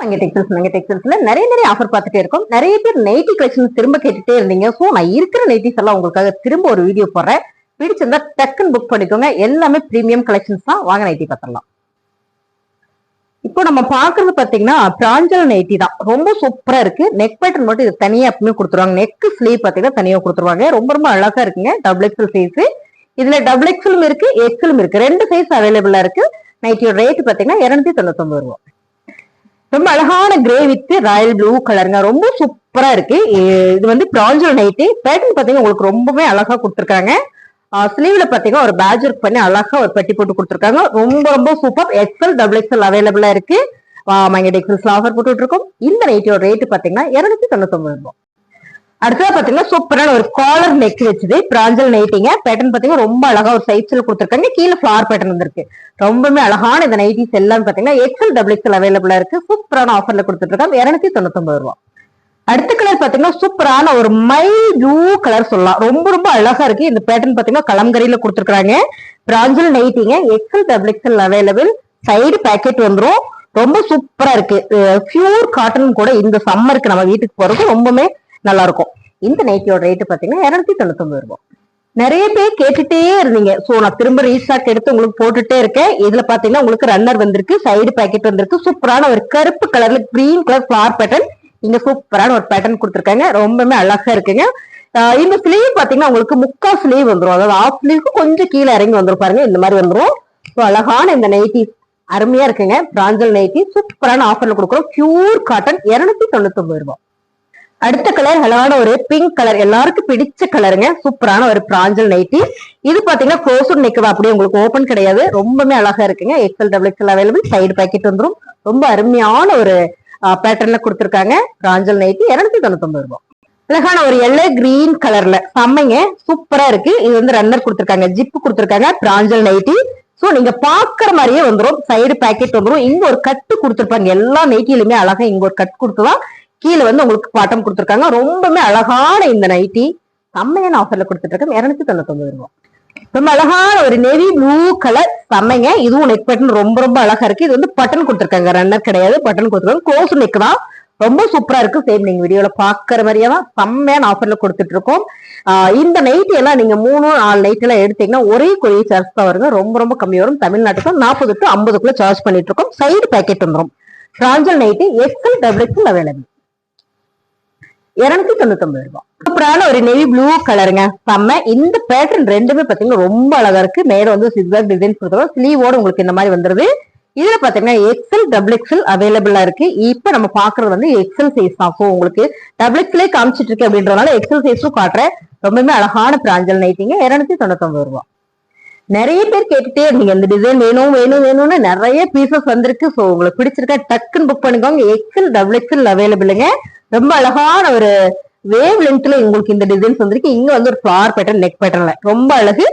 டெக்ஸ்டைல்ஸ்ல நிறைய ஆஃபர் பார்த்துட்டே இருக்கும். நிறைய பேர் நைட்டி கலெக்ஷன் திரும்ப கேட்டுட்டே இருந்தீங்க. சோ நான் இருக்கிற நைட்டிஸ் எல்லாம் உங்களுக்காக திரும்ப ஒரு வீடியோ போடுறேன். பிடிச்சிருந்தா டக்குன்னு புக் பண்ணிக்கோங்க. எல்லாமே பிரீமியம் கலெக்ஷன்ஸ் தான். வாங்க நைட்டி பார்த்துடலாம். இப்போ நம்ம பாக்குறது பாத்தீங்கன்னா பிராஞ்சல் நைட்டி தான். ரொம்ப சூப்பரா இருக்கு. நெக் பேட்டர்ன் மட்டும் இது தனியா எப்பவுமே கொடுத்துருவாங்க. நெக் ஸ்லீவ் பாத்தீங்கன்னா தனியா கொடுத்துருவாங்க. ரொம்ப அழகா இருக்குங்க. Double XL size. இதுல டபுள் எக்ஸலும் இருக்கு, எக்ஸலும் இருக்கு. ரெண்டு சைஸ் அவைலபிளா இருக்கு. நைட்டியோட ரேட் பாத்தீங்கன்னா 299 ரூபாய். ரொம்ப அழகான கிரே வித் ராயல் ப்ளூ கலருங்க. ரொம்ப சூப்பரா இருக்கு. இது வந்து பிராஞ்சல் நைட்டி. பேட்டர்ன் பாத்தீங்கன்னா உங்களுக்கு ரொம்பவே அழகா கொடுத்துருக்காங்க. ஸ்லீவ்ல பாத்தீங்கன்னா ஒரு பேட்ச் ஒர்க் பண்ணி அழகா ஒரு பெட்டி போட்டு கொடுத்துருக்காங்க. ரொம்ப சூப்பர். எக்ஸல் டபுள் எக்ஸல் அவைலபிளா இருக்கு. டெக்ஸ்டைல்ஸ்ல ஆஃபர் போட்டுட்டு இருக்கோம். இந்த நைட்டியோட ரேட் பாத்தீங்கன்னா 299 ரூபாய். அடுத்தது பாத்தீங்கன்னா சூப்பரான ஒரு காலர் நெக் வச்சது பிராஞ்சல் நைட்டிங்க. பேட்டர்ன் பாத்தீங்கன்னா ரொம்ப அழகா ஒரு சைஸ்ல கொடுத்துருக்காங்க. கீழே ஃபிளார் பேட்டர்ன் வந்திருக்கு. ரொம்பவே அழகான இந்த நைட்டிஸ் எல்லாம் பாத்தீங்கன்னா எக்ஸல் டபுள் எக்ஸல் அவைலபிளா இருக்கு. சூப்பரான ஆஃபர்ல கொடுத்துட்டு இருக்காங்க. 299 ரூபாய். அடுத்த கலர் பாத்தீங்கன்னா சூப்பரான ஒரு மைல் ப்ளூ கலர் சொல்லலாம். ரொம்ப அழகா இருக்கு. இந்த பேட்டர்ன் பாத்தீங்கன்னா கலம்கரியில கொடுத்துருக்காங்க. பிராஞ்சல் நைட்டிங்க. XL double XL available. Side pocket வந்துரும். ரொம்ப சூப்பரா இருக்கு. பியூர் காட்டன் கூட இந்த சம்மருக்கு நம்ம வீட்டுக்கு போறது ரொம்பவே நல்லா இருக்கும். இந்த நைட்டியோட ரேட் பாத்தீங்கன்னா 299 ரூபாய். நிறைய பேர் கேட்டுட்டே இருந்தீங்க. சோ நான் திரும்ப ரீஸ்டாக் எடுத்து உங்களுக்கு போட்டுட்டே இருக்கேன். இதுல பாத்தீங்கன்னா உங்களுக்கு ரன்னர் வந்திருக்கு, சைடு பேக்கெட் வந்திருக்கு. சூப்பரான ஒரு கருப்பு கலர்ல கிரீன் கலர் ஃபிளார் பேட்டர்ன். இங்க சூப்பரான ஒரு பேட்டர்ன் கொடுத்துருக்காங்க. ரொம்பவே அழகா இருக்குங்க. இந்த ஸ்லீவ் பாத்தீங்கன்னா உங்களுக்கு முக்கா ஸ்லீவ் வந்துடும். அதாவது ஆஃப் ஸ்லீவ்க்கு கொஞ்சம் கீழே இறங்கி வந்துரும் பாருங்க. இந்த மாதிரி வந்துரும். அழகான இந்த நைட்டி அருமையா இருக்குங்க. பிராஞ்சல் நைட்டி சூப்பரான ஆஃபர்ல கொடுக்குறோம். Pure cotton. 299 ரூபாய். அடுத்த கலர் அழகான ஒரு பிங்க் கலர். எல்லாருக்கும் பிடிச்ச கலருங்க. சூப்பரான ஒரு பிராஞ்சல் நைட்டி. இது பாத்தீங்கன்னா க்ளோஸ்ட் நெக் தான். அப்படியே உங்களுக்கு ஓபன் கிடையாது. ரொம்பவே அழகா இருக்குங்க. XL double XL available. Side packet வந்துடும். ரொம்ப அருமையான ஒரு பேட்டர்ன்ல கொடுத்துருக்காங்க. பிராஞ்சல் நைட்டி 299 ரூபாய். அழகான ஒரு எல்லோ கிரீன் கலர்ல செம்மைங்க. சூப்பரா இருக்கு. இது வந்து ரன்னர் கொடுத்துருக்காங்க, ஜிப்பு கொடுத்துருக்காங்க. பிராஞ்சல் நைட்டி. சோ நீங்க பாக்குற மாதிரியே வந்துடும். சைடு பேக்கெட் வந்துடும். இங்க ஒரு கட்டு கொடுத்துருப்பாங்க. எல்லா நைட்டிலுமே அழகா இங்க ஒரு கட் கொடுத்துதான் கீழே வந்து உங்களுக்கு பாட்டம் கொடுத்துருக்காங்க. ரொம்பவே அழகான இந்த நைட்டி செம்மையான ஆஃபர்ல கொடுத்துட்டு இருக்கேன். 299 ரூபாய். ரொம்ப அழகான ஒரு நேவி ப்ளூ கலர் செம்மைங்க. இதுவும் நெக் பேட்டர்ன் ரொம்ப அழகா இருக்கு. இது வந்து பட்டன் கொடுத்துருக்காங்க. ரன்னர் கிடையாது, பட்டன் கொடுத்துருக்காங்க. க்ளோஸ் நெக் தான். ரொம்ப சூப்பரா இருக்கு. சேம் நீங்க வீடியோல பாக்குற மாதிரியே தான் செம்மையான ஆஃபர்ல கொடுத்துட்டு இருக்கோம். இந்த நைட்டி எல்லாம் நீங்க 3-4 நைட் எல்லாம் எடுத்தீங்கன்னா ஒரே கொரியர் சார்ஜ் தான் வருங்க. ரொம்ப கம்மி வரும். தமிழ்நாட்டுக்கு 40 to 50 சார்ஜ் பண்ணிட்டு இருக்கோம். சைடு பேக்கெட் வந்துடும். பிராஞ்சல் nighty XL double XL available. 299 ரூபாய். சூப்பரான ஒரு நேவி ப்ளூ கலருங்க. செம்ம. இந்த பேட்டர்ன் ரெண்டுமே பாத்தீங்கன்னா ரொம்ப அழகா இருக்கு. மேல வந்து சிக்ஸாக் டிசைன் கொடுத்துருவோம். ஸ்லீவோட உங்களுக்கு இந்த மாதிரி வந்துருது. இதுல பாத்தீங்கன்னா எக்ஸல் டபுள் எக்ஸல் அவைலபிளா இருக்கு. இப்ப நம்ம பாக்குறது வந்து எக்ஸல் சைஸ் தான். உங்களுக்கு டபுள் எக்ஸலே காமிச்சிட்டு இருக்கு அப்படின்றதுனால எக்ஸல் சைஸும் காட்டுறேன். ரொம்பவே அழகான பிராஞ்சல் நைட்டிங்க. 299 ரூபாய். நிறைய பேர் கேட்டுட்டே இருந்தீங்க இந்த டிசைன் வேணும்னு. நிறைய பீசஸ் வந்திருக்கு. சோ உங்களுக்கு பிடிச்சிருக்கா டக்குன்னு புக் பண்ணிக்கோங்க. எக்ஸல் டபுள் எக்ஸல் அவைலபிளுங்க. ரொம்ப அழகான ஒரு வேவ் லென்த்ல உங்களுக்கு இந்த டிசைன்ஸ் வந்திருக்கு. இங்க வந்து ஒரு ஃபிளார் பேட்டர்ன் நெக் பேட்டர்ன்ல ரொம்ப அழகு.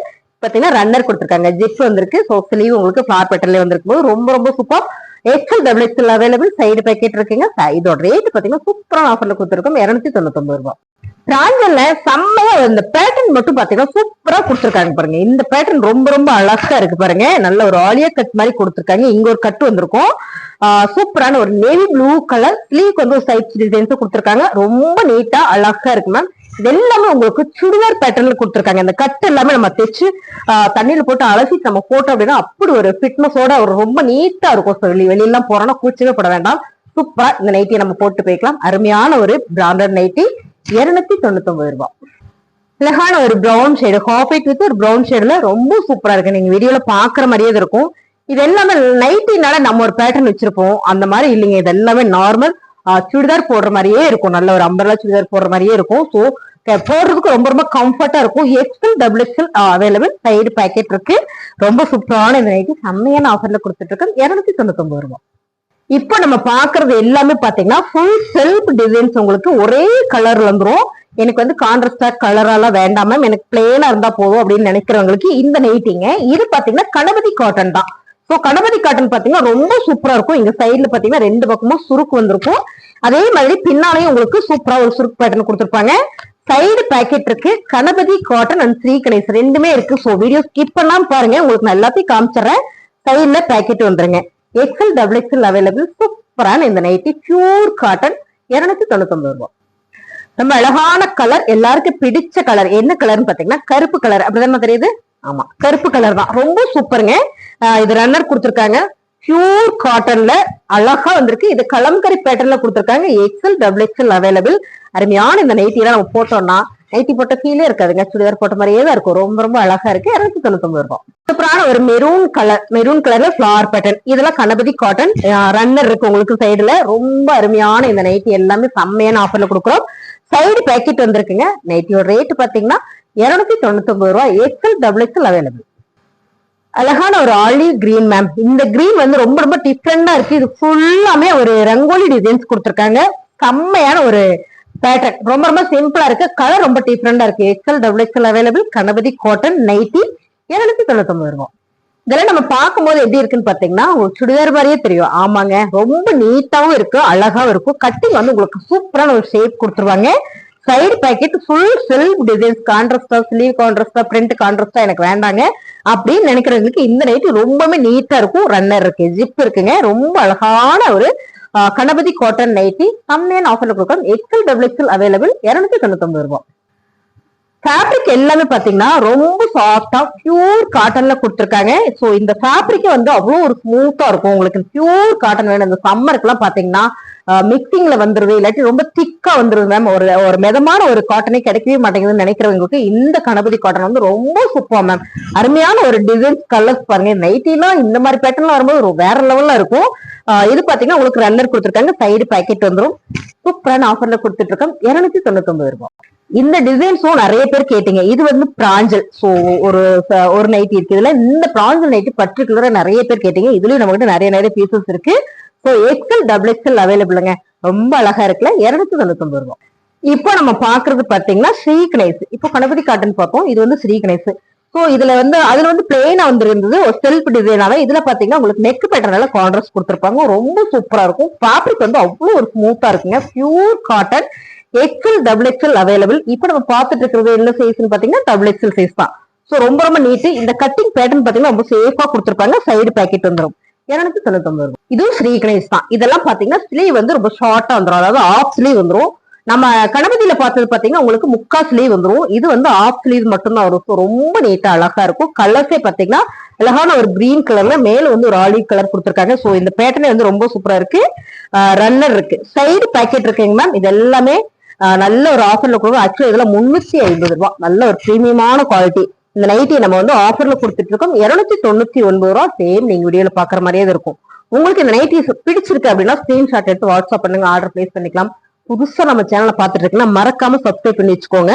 பாத்தீங்கன்னா ரன்னர் கொடுத்துருக்காங்க, ஜிப் வந்திருக்கு. சோ ஸ்லீவ் உங்களுக்கு ஃபிளார் பேட்டர்ன்ல வந்திருக்கும் போது ரொம்ப super. XL double XL available. Side packet இருக்குங்க. இதோட ரேட் பாத்தீங்கன்னா சூப்பரான ஆஃபர்ல கொடுத்துருக்கோம். 299 ரூபாய். பிராஞ்சல்ல செம்மையா இந்த பேட்டர்ன் மட்டும் பாத்தீங்கன்னா சூப்பரா கொடுத்துருக்காங்க பாருங்க. இந்த பேட்டர்ன் ரொம்ப அழகா இருக்கு பாருங்க. நல்ல ஒரு ஆலியா கட் மாதிரி கொடுத்துருக்காங்க. இங்க ஒரு கட் வந்திருக்கும். சூப்பரான ஒரு நேவி ப்ளூ கலர். ஸ்லீவ் வந்து ஒரு சைட் டிசைன்ஸ் கொடுத்துருக்காங்க. ரொம்ப நீட்டா அழகா இருக்கு மேம். இது எல்லாமே உங்களுக்கு சுடிதார் பேட்டர்ன்ல கொடுத்துருக்காங்க. இந்த கட் எல்லாமே நம்ம தைச்சு தண்ணியில போட்டு அலசிட்டு நம்ம போட்டோம் அப்படின்னா அப்படி ஒரு ஃபிட்னஸோட ஒரு ரொம்ப நீட்டா இருக்கும். வெளியெல்லாம் போறோம்னா கூச்சவே பட வேண்டாம். சூப்பரா இந்த நைட்டியை நம்ம போட்டு போய்க்கலாம். அருமையான ஒரு பிராண்டட் நைட்டி. 299 ரூபாய். அழகான ஒரு brown shade, half white with ஒரு பிரவுன் ஷேடுல ரொம்ப சூப்பரா இருக்கு. நீங்க வீடியோல பாக்குற மாதிரியே இருக்கும். இது எல்லாமே நைட்டினால நம்ம ஒரு பேட்டர்ன் வச்சிருப்போம். அந்த மாதிரி இல்லைங்க. இது எல்லாமே நார்மல் சுடிதார் போடுற மாதிரியே இருக்கும். நல்ல ஒரு அம்பர்லா சுடிதார் போடுற மாதிரியே இருக்கும். சோ போடுறதுக்கு ரொம்ப கம்ஃபர்ட்டா இருக்கும். XL double XL available. Side packet இருக்கு. ரொம்ப சூப்பரான இந்த நைட்டி செம்மையான ஆஃபர்ல கொடுத்துட்டு இருக்கேன். 299 ரூபாய். இப்போ நம்ம பாக்குறது எல்லாமே பாத்தீங்கன்னா ஃபுல் செல்ஃப் டிசைன்ஸ். உங்களுக்கு ஒரே கலர்ல வந்துரும். எனக்கு வந்து கான்ட்ராஸ்டா கலராலாம் வேண்டாம் மேம், எனக்கு பிளேனா இருந்தா போதும் அப்படின்னு நினைக்கிறவங்களுக்கு இந்த நைட்டிங்க. இது பாத்தீங்கன்னா கணபதி காட்டன் தான். சோ கணபதி காட்டன் பாத்தீங்கன்னா ரொம்ப சூப்பரா இருக்கும். இங்க சைடுல பாத்தீங்கன்னா 2 பக்கமும் சுருக்கு வந்திருக்கும். அதே மாதிரி பின்னாலையும் உங்களுக்கு சூப்பரா ஒரு சுருக்கு பேட்டர்ன் கொடுத்துருப்பாங்க. சைடு பேக்கெட் இருக்கு. கணபதி காட்டன் அண்ட் ஸ்ரீ கணேஷ் ரெண்டுமே இருக்கு. சோ வீடியோ ஸ்கிப் பண்ணாம பாருங்க. உங்களுக்கு நான் எல்லாத்தையும் காமிச்சிடுறேன். சைடுல பேக்கெட் வந்துருங்க. XL double XL available. சூப்பரான இந்த நைட்டி பியூர் காட்டன் 299 ரூபாய். ரொம்ப அழகான கலர், எல்லாருக்கும் பிடிச்ச கலர். என்ன கலர்னு பாத்தீங்கன்னா கருப்பு கலர். அப்படிதானே தெரியுது? ஆமா, கருப்பு கலர் தான். ரொம்ப சூப்பருங்க. இது ரன்னர் கொடுத்திருக்காங்க, பியூர் காட்டன்ல அழகா வந்திருக்கு. இது கலம்கரி பேட்டர்ன்ல கொடுத்திருக்காங்க. XL double XL available. அருமையான இந்த நைட்டி எல்லாம் நம்ம போட்டோம்னா நைட்டி போட்ட ஃபீலே இருக்காதுங்க, சுடிதார் போட்ட மாதிரியே தான் இருக்கும். ரொம்ப ரொம்ப அழகா இருக்கு. 299 ரூபாய். சூப்பரான ஒரு மெரூன் கலர்ல ஃபிளவர் பேட்டர்ன். இதெல்லாம் கணபதி காட்டன் ரன்னர் இருக்கு உங்களுக்கு சைடுல. ரொம்ப அருமையான இந்த நைட்டி எல்லாமே செம்மையான ஆஃபர்ல கொடுக்குறோம். சைடு பேக்கெட் வந்திருக்குங்க. நைட்டியோட ரேட் பாத்தீங்கன்னா 299 ரூபாய். XL double XL available. அழகான ஒரு ஆலிவ் கிரீன் மேம். இந்த கிரீன் வந்து ரொம்ப ரொம்ப டிஃப்ரெண்டா இருக்கு. இது ஃபுல்லாமே ஒரு ரங்கோலி டிசைன்ஸ் கொடுத்திருக்காங்க. செம்மையான ஒரு பேட்டர்ன், ரொம்ப ரொம்ப சிம்பிளா இருக்கு. கலர் ரொம்ப டிஃப்ரெண்டா இருக்கு. XL double XL available. Ganapathi cotton nighty 299 ரூபாய். இதெல்லாம் நம்ம பார்க்கும்போது எப்படி இருக்குன்னு பாத்தீங்கன்னா உங்களுக்கு சுடிதார் மாதிரியே தெரியும். ஆமாங்க, ரொம்ப நீட்டாவும் இருக்கு, அழகாவும் இருக்கும். கட்டிங் வந்து உங்களுக்கு சூப்பரான ஒரு ஷேப் கொடுத்துருவாங்க. Side pocket full self designs, கான்ட்ராஸ்டா, ஸ்லீவ் கான்ட்ராஸ்டா, பிரிண்ட் கான்ட்ராஸ்டா எனக்கு வேண்டாங்க அப்படின்னு நினைக்கிறவங்களுக்கு இந்த நைட்டி ரொம்பவே நீட்டா இருக்கும். ரன்னர் இருக்கு, ஜிப் இருக்குங்க. ரொம்ப அழகான ஒரு கணபதி காட்டன் நைட்டி செம்மையான ஆஃபர்ல கொடுக்கும். XL double XL available. 299 ரூபாய். ஃபேப்ரிக் எல்லாமே பாத்தீங்கன்னா ரொம்ப சாஃப்டா பியூர் காட்டன்ல கொடுத்துருக்காங்க. சோ இந்த ஃபேப்ரிக் வந்து அவ்வளவு ஒரு ஸ்மூத்தா இருக்கும். உங்களுக்கு பியூர் காட்டன் வேணும் இந்த சம்மருக்கு எல்லாம் பாத்தீங்கன்னா மிக்சிங்ல வந்துருது, இல்லாட்டி ரொம்ப திக்கா வந்துருது மேம். ஒரு மிதமான ஒரு காட்டனே கிடைக்கவே மாட்டேங்குதுன்னு நினைக்கிறவங்களுக்கு இந்த கணபதி காட்டன் வந்து ரொம்ப சூப்பர் மேம். அருமையான ஒரு டிசைன்ஸ், கலர்ஸ் பாருங்க. நைட்டிலாம் இந்த மாதிரி பேட்டர்ன்ல வரும்போது வேற லெவல்ல இருக்கும். இது பாத்தீங்கன்னா உங்களுக்கு ரன்னர் கொடுத்துருக்காங்க. சைடு பேக்கெட் வந்துடும். சூப்பரான ஆஃபர்ல கொடுத்துட்டு இருக்கோம். 299 ரூபாய். இந்த டிசைன்ஸும் நிறைய பேர் கேட்டீங்க. இது வந்து பிராஞ்சல். சோ ஒரு நைட்டி இருக்கு இதுல. இந்த பிராஞ்சல் நைட்டி பர்டிகுலரா நிறைய பேர் கேட்டீங்க. இதுலயும் நம்ம கிட்ட நிறைய பீசஸ் இருக்கு. சோ எக்ஸல் டபுள் எக்ஸல் அவைலபிளுங்க. ரொம்ப அழகா இருக்குல்ல. 299 ரூபாய். இப்போ நம்ம பாக்குறது பாத்தீங்கன்னா ஸ்ரீகணேஸ். இப்போ கணபதி காட்டன் பார்ப்போம். இது வந்து ஸ்ரீகணேஸ். சோ இதுல வந்து அதுல வந்து பிளெயினா வந்து இருந்தது ஒரு செல்ஃப் டிசைனாவே. இதுல பாத்தீங்கன்னா உங்களுக்கு நெக் பேட்டர்னால கான்ட்ராஸ்ட் கொடுத்திருப்பாங்க. ரொம்ப சூப்பரா இருக்கும். ஃபேப்ரிக் வந்து அவ்வளவு ஒரு ஸ்மூத்தா இருக்குங்க. Pure cotton. XL double XL available. இப்ப நம்ம பார்த்துட்டு இருக்கிறது என்ன சைஸ்ன்னு பாத்தீங்கன்னா டபுள் எக்ஸல் சைஸ் தான். சோ ரொம்ப ரொம்ப நீட். இந்த கட்டிங் பேட்டர்ன் பாத்தீங்கன்னா ரொம்ப சேஃபா கொடுத்திருப்பாங்க. சைடு பேக்கெட் வந்துடும். 299 ரூபாய். இதுவும் ஸ்ரீ கணேஷ் தான். இதெல்லாம் பாத்தீங்கன்னா ஸ்லீவ் வந்து ரொம்ப ஷார்ட்டா வந்துடும், அதாவது ஆஃப் ஸ்லீவ் வந்துடும். நம்ம கணபதியில பார்த்தது பாத்தீங்கன்னா உங்களுக்கு முக்கா ஸ்லீவ் வந்துடும். இது வந்து ஆஃப் ஸ்லீவ் மட்டும்தான் வரும். ரொம்ப நீட்டா அழகா இருக்கும். கலர்ஸே பாத்தீங்கன்னா அழகான ஒரு கிரீன் கலர்ல மேல வந்து ஒரு ஆலிவ் கலர் கொடுத்திருக்காங்க. சோ இந்த பேட்டர்னே வந்து ரொம்ப சூப்பரா இருக்கு. ரன்னர் இருக்கு, சைடு பேக்கெட் இருக்குங்க மேம். இது எல்லாமே நல்ல ஒரு ஆஃபர்ல கொடுக்கும். ஆக்சுவலி இதெல்லாம் 350 ரூபாய். நல்ல ஒரு பிரீமியமான குவாலிட்டி. இந்த நைட்டி நம்ம வந்து ஆஃபர்ல கொடுத்துட்டு இருக்கோம். 299 ரூபாய். சேம் நீங்க வீடியோல பாக்குற மாதிரியே இருக்கும். உங்களுக்கு இந்த நைட்டி பிடிச்சிருக்கு அப்படின்னா ஸ்கிரீன்ஷாட் எடுத்து வாட்ஸ்அப் பண்ணுங்க, ஆர்டர் பிளேஸ் பண்ணிக்கலாம். புதுசா நம்ம சேனலை பார்த்துட்டு இருக்குன்னா மறக்காம சப்ஸ்கிரைப் பண்ணி வச்சுக்கோங்க.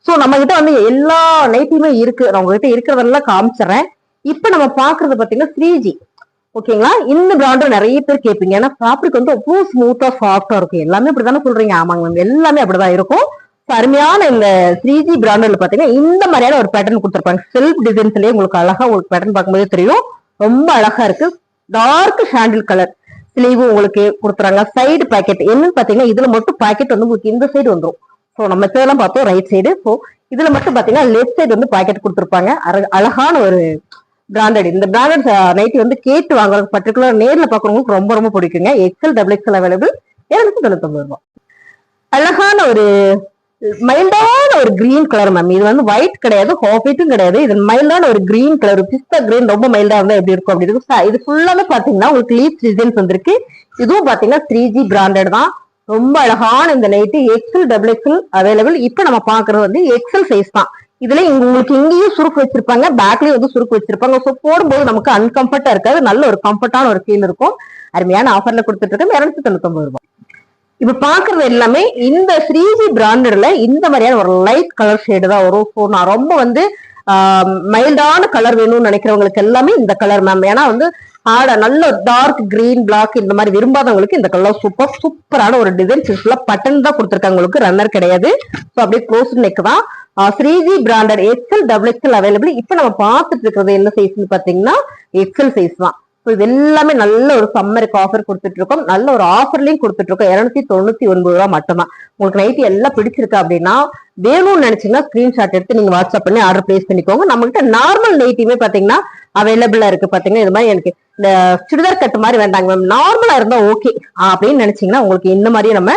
சோ நம்ம கிட்ட வந்து எல்லா நைட்டியுமே இருக்கு. நான் உங்ககிட்ட இருக்கிறதெல்லாம் காமிச்சிடறேன். இப்ப நம்ம பாக்குறது பாத்தீங்கன்னா 3G. ஓகேங்களா? இந்த பிராண்ட் நிறைய பேர் கேட்பீங்க. ஏன்னா ஃபேப்ரிக் வந்து அவ்வளவு ஸ்மூத்தா சாஃப்டா இருக்கும். எல்லாமே அப்படித்தானே சொல்றீங்க? ஆமாங்க மேம், எல்லாமே அப்படிதான் இருக்கும். அருமையான இந்த 3G பிராண்ட்ல பாத்தீங்கன்னா இந்த மாதிரியான ஒரு பேட்டர்ன் கொடுத்திருப்பாங்க. செல்ஃப் டிசைன்ஸ்லயே உங்களுக்கு அழகா உங்களுக்கு பேட்டர்ன் பார்க்கும்போதே தெரியும். ரொம்ப அழகா இருக்கு. டார்க் சாண்டில் கலர் ஸ்லீவ் உங்களுக்கு கொடுத்துறாங்க. சைடு பேக்கெட் என்னன்னு பாத்தீங்கன்னா இதுல மட்டும் பேக்கெட் வந்து உங்களுக்கு இந்த சைடு வந்துடும். சோ நம்ம இதெல்லாம் பார்த்தோம் ரைட் சைடு. சோ இதுல மட்டும் பாத்தீங்கன்னா லெஃப்ட் சைடு வந்து பேக்கெட் கொடுத்துருப்பாங்க. அழகான ஒரு பிராண்டட். இந்த பிராண்டட் நைட்டி வந்து கேட்டு வாங்குறது பர்டிகுலர் நேர்ல பாக்குறவங்களுக்கு ரொம்ப ரொம்ப பிடிக்குங்க. XL double XL available. 299 ரூபாய். அழகான ஒரு மைல்டான ஒரு கிரீன் கலர் மேம். இது வந்து ஒயிட் கிடையாது, ஹாஃப் ஒயிட்டும் கிடையாது. இது மைல்டான ஒரு கிரீன் கலர், பிஸ்தா கிரீன். ரொம்ப மைல்டா இருந்தா எப்படி இருக்கும் அப்படி இருக்கும். இது ஃபுல்லாவே பாத்தீங்கன்னா உங்களுக்கு லீஃப் டிசைன்ஸ் வந்திருக்கு. இதுவும் பாத்தீங்கன்னா 3G பிராண்டட் தான். ரொம்ப அழகான இந்த nighty XL double XL available. இப்ப நம்ம பாக்குறது வந்து எக்ஸல் சைஸ் தான். இதுல உங்களுக்கு இங்கேயும் சுருக்கு வச்சிருப்பாங்க, பேக்லயும் வந்து சுருக்கு வச்சிருப்பாங்க. சோ போடும்போது நமக்கு அன்கம்ஃபர்டா இருக்காது, நல்ல ஒரு கம்ஃபர்டான ஒரு ஃபீல் இருக்கும். அருமையான ஆஃபர்ல கொடுத்துட்டு இருக்கோம். 299 ரூபாய். இப்ப பாக்குறது எல்லாமே இந்த 3G பிராண்டட்ல இந்த மாதிரியான ஒரு லைட் கலர் ஷேடு தான் வரும். ஸோ நான் ரொம்ப வந்து மைல்டான கலர் வேணும்னு நினைக்கிறவங்களுக்கு எல்லாமே இந்த கலர் மேம். ஏன்னா வந்து நல்ல டார்க் கிரீன் பிளாக் இந்த மாதிரி விரும்பாதவங்களுக்கு இந்த கலர் சூப்பரான ஒரு டிசைன். சிம்பிளா பட்டன் தான் கொடுத்துருக்காங்க, உங்களுக்கு ரன்னர் கிடையாது. ஸோ அப்படியே க்ளோஸ் நெக் தான். 3G branded XL double XL available. இப்ப நம்ம பார்த்துட்டு இருக்கிறது என்ன சைஸ்ன்னு பாத்தீங்கன்னா எக்ஸல் சைஸ் தான். இது எல்லாமே நல்ல ஒரு சம்மருக்கு ஆஃபர் கொடுத்துட்டு இருக்கோம். நல்ல ஒரு ஆஃபர்லயும் கொடுத்துட்டு இருக்கோம். 299 ரூபாய் மட்டும்தான். உங்களுக்கு நைட்டி எல்லாம் பிடிச்சிருக்கு அப்படின்னா வேணும்னு நினைச்சீங்கன்னா ஸ்கிரீன்ஷாட் எடுத்து நீங்க வாட்ஸ்அப் பண்ணி ஆர்டர் பிளேஸ் பண்ணிக்கோங்க. நம்ம கிட்ட நார்மல் நைட்டியுமே பாத்தீங்கன்னா அவைலபிளா இருக்கு. பாத்தீங்கன்னா இது மாதிரி எனக்கு இந்த சுடிதார் கட்டு மாதிரி வேண்டாங்க மேம், நார்மலா இருந்தா ஓகே அப்படின்னு நினைச்சீங்கன்னா உங்களுக்கு இந்த மாதிரியே நம்ம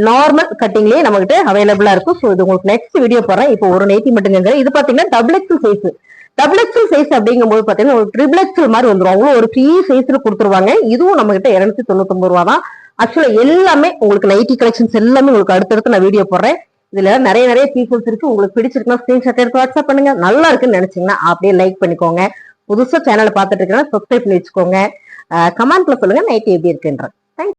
நார்மல் கட்டிங்லயே நம்ம கிட்ட அவைலபிளா இருக்கும். ஸோ இது உங்களுக்கு நெக்ஸ்ட் வீடியோ போடுறேன். இப்போ ஒரு நைட்டி மட்டும் இது பாத்தீங்கன்னா double XL size. Double XL size அப்படிங்கும்போது பாத்தீங்கன்னா ஒரு ட்ரிபிள் எக்ஸல் மாதிரி வந்துடும். அவங்களும் ஒரு ஃப்ரீ சைஸ்ல கொடுத்துருவாங்க. இதுவும் நம்ம கிட்ட 299 ரூபா தான். ஆக்சுவலா எல்லாமே உங்களுக்கு நைட்டி கலெக்ஷன்ஸ் எல்லாமே உங்களுக்கு அடுத்தடுத்து நான் வீடியோ போடுறேன். இதுல நிறைய பீப்புள்ஸ் இருக்கு. உங்களுக்கு பிடிச்சிருக்குன்னா ஸ்கிரீன்ஷாட் எடுத்து வாட்ஸ்அப் பண்ணுங்க. நல்லா இருக்குன்னு நினைச்சீங்கன்னா அப்படியே லைக் பண்ணிக்கோங்க. புதுசா சேனலை பார்த்துட்டு இருக்கீங்கன்னா சப்ஸ்கிரைப் பண்ணி வச்சுக்கோங்க. கமெண்ட்ல சொல்லுங்க நைட்டி எப்படி இருக்குன்ற.